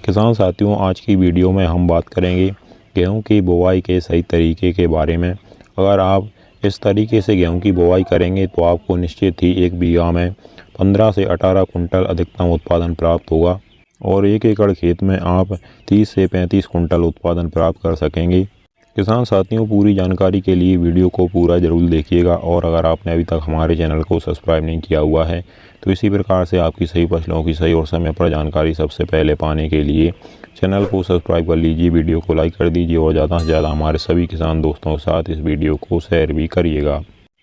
किसान साथियों, आज की वीडियो में हम बात करेंगे गेहूं की बुवाई के सही तरीके के बारे में। अगर आप इस तरीके से गेहूं की बुवाई करेंगे तो आपको निश्चित ही एक बीघा में 15 से 18 कुंटल अधिकतम उत्पादन प्राप्त होगा और 1 एकड़ खेत में आप 30 से 35 कुंटल उत्पादन प्राप्त कर सकेंगे। किसान साथियों, पूरी जानकारी के लिए वीडियो को पूरा ज़रूर देखिएगा और अगर आपने अभी तक हमारे चैनल को सब्सक्राइब नहीं किया हुआ है तो इसी प्रकार से आपकी सही फसलों की सही और समय पर जानकारी सबसे पहले पाने के लिए चैनल को सब्सक्राइब कर लीजिए, वीडियो को लाइक कर दीजिए और ज़्यादा से ज़्यादा हमारे सभी किसान दोस्तों के साथ इस वीडियो को शेयर भी करिएगा।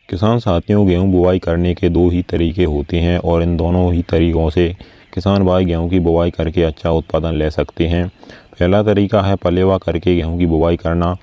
किसान साथियों, गेहूँ बुवाई करने के 2 ही तरीके होते हैं और इन दोनों ही तरीक़ों से किसान भाई गेहूँ की बुवाई करके अच्छा उत्पादन ले सकते हैं। पहला तरीका है पलेवा करके गेहूँ की बुवाई करना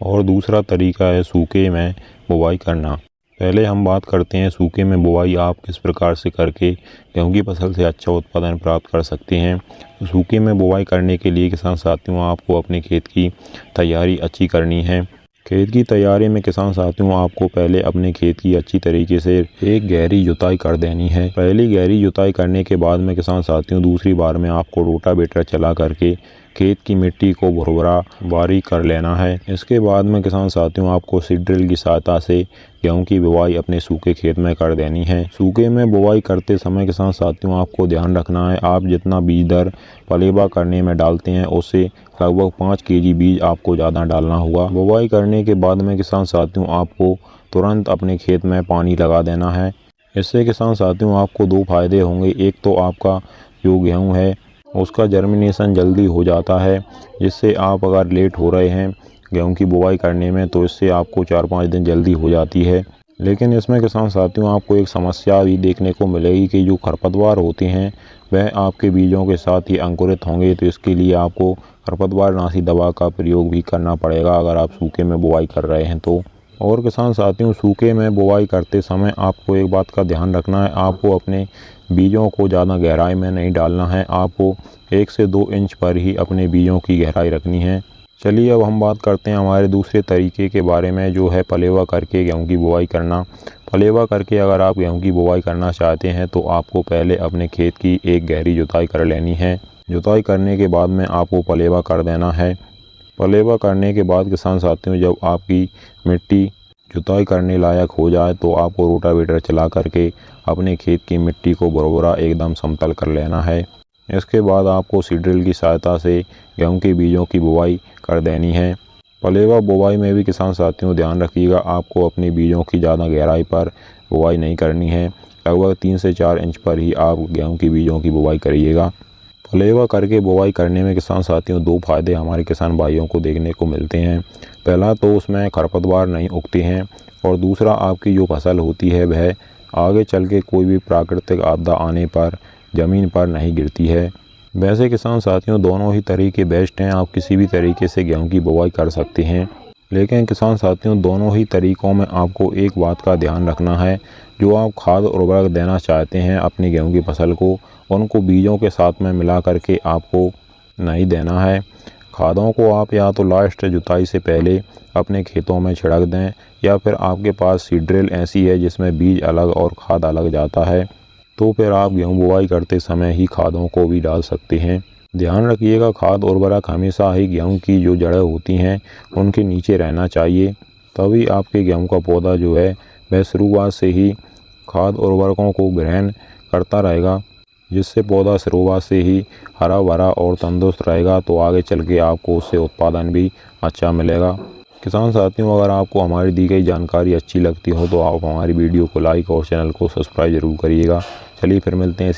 और दूसरा तरीका है सूखे में बुवाई करना। पहले हम बात करते हैं सूखे में बुवाई आप किस प्रकार से करके गेहूं की फसल से अच्छा उत्पादन प्राप्त कर सकते हैं। तो सूखे में बुवाई करने के लिए किसान साथियों आपको अपने खेत की तैयारी अच्छी करनी है। खेत की तैयारी में किसान साथियों आपको पहले अपने खेत की अच्छी तरीके से एक गहरी जुताई कर देनी है। पहली गहरी जुताई करने के बाद में किसान साथियों दूसरी बार में आपको रोटावेटर चला करके खेत की मिट्टी को भुरभुरा बारीक कर लेना है। इसके बाद में किसान साथियों आपको सीड ड्रिल की सहायता से गेहूं की बुवाई अपने सूखे खेत में कर देनी है। सूखे में बुवाई करते समय किसान साथियों आपको ध्यान रखना है, आप जितना बीज दर पलेवा करने में डालते हैं उससे लगभग 5 केजी बीज आपको ज़्यादा डालना होगा। बुवाई करने के बाद में किसान साथियों आपको तुरंत अपने खेत में पानी लगा देना है। इससे किसान साथियों आपको 2 फायदे होंगे। एक तो आपका जो गेहूँ है उसका जर्मिनेशन जल्दी हो जाता है, जिससे आप अगर लेट हो रहे हैं गेहूं की बुवाई करने में तो इससे आपको 4-5 दिन जल्दी हो जाती है। लेकिन इसमें किसान साथियों आपको एक समस्या भी देखने को मिलेगी कि जो खरपतवार होते हैं वह आपके बीजों के साथ ही अंकुरित होंगे, तो इसके लिए आपको खरपतवार नाशी दवा का प्रयोग भी करना पड़ेगा अगर आप सूखे में बुवाई कर रहे हैं तो। और किसान साथियों सूखे में बुवाई करते समय आपको एक बात का ध्यान रखना है, आपको अपने बीजों को ज़्यादा गहराई में नहीं डालना है, आपको 1 से 2 इंच पर ही अपने बीजों की गहराई रखनी है। चलिए अब हम बात करते हैं हमारे दूसरे तरीके के बारे में, जो है पलेवा करके गेहूं की बुवाई करना। पलेवा करके अगर आप गेहूं की बुवाई करना चाहते हैं तो आपको पहले अपने खेत की एक गहरी जुताई कर लेनी है। जुताई करने के बाद में आपको पलेवा कर देना है। पलेवा करने के बाद किसान साथियों जब आपकी मिट्टी जुताई करने लायक हो जाए तो आपको रोटावेटर चला करके अपने खेत की मिट्टी को भुरभुरा एकदम समतल कर लेना है। इसके बाद आपको सीड ड्रिल की सहायता से गेहूं के बीजों की बुवाई कर देनी है। पलेवा बुवाई में भी किसान साथियों ध्यान रखिएगा, आपको अपने बीजों की ज़्यादा गहराई पर बुवाई नहीं करनी है, लगभग 3 से 4 इंच पर ही आप गेहूं की बीजों की बुवाई करिएगा। पलेवा करके बुवाई करने में किसान साथियों 2 फायदे हमारे किसान भाइयों को देखने को मिलते हैं। पहला तो उसमें खरपतवार नहीं उगते हैं और दूसरा आपकी जो फसल होती है वह आगे चल के कोई भी प्राकृतिक आपदा आने पर ज़मीन पर नहीं गिरती है। वैसे किसान साथियों दोनों ही तरीके बेस्ट हैं, आप किसी भी तरीके से गेहूं की बुवाई कर सकते हैं। लेकिन किसान साथियों दोनों ही तरीक़ों में आपको एक बात का ध्यान रखना है, जो आप खाद उर्वरक देना चाहते हैं अपनी गेहूं की फसल को, उनको बीजों के साथ में मिला करके आपको नहीं देना है। खादों को आप या तो लास्ट जुताई से पहले अपने खेतों में छिड़क दें या फिर आपके पास सीड ड्रिल ऐसी है जिसमें बीज अलग और खाद अलग जाता है, तो फिर आप गेहूं बुवाई करते समय ही खादों को भी डाल सकते हैं। ध्यान रखिएगा खाद उर्वरक हमेशा ही गेहूं की जो जड़ें होती हैं उनके नीचे रहना चाहिए, तभी आपके गेहूं का पौधा जो है वह शुरुआत से ही खाद उर्वरकों को ग्रहण करता रहेगा, जिससे पौधा शुरुआत से ही हरा भरा और तंदुरुस्त रहेगा, तो आगे चल के आपको उससे उत्पादन भी अच्छा मिलेगा। किसान साथियों अगर आपको हमारी दी गई जानकारी अच्छी लगती हो तो आप हमारी वीडियो को लाइक और चैनल को सब्सक्राइब जरूर करिएगा। चलिए फिर मिलते हैं।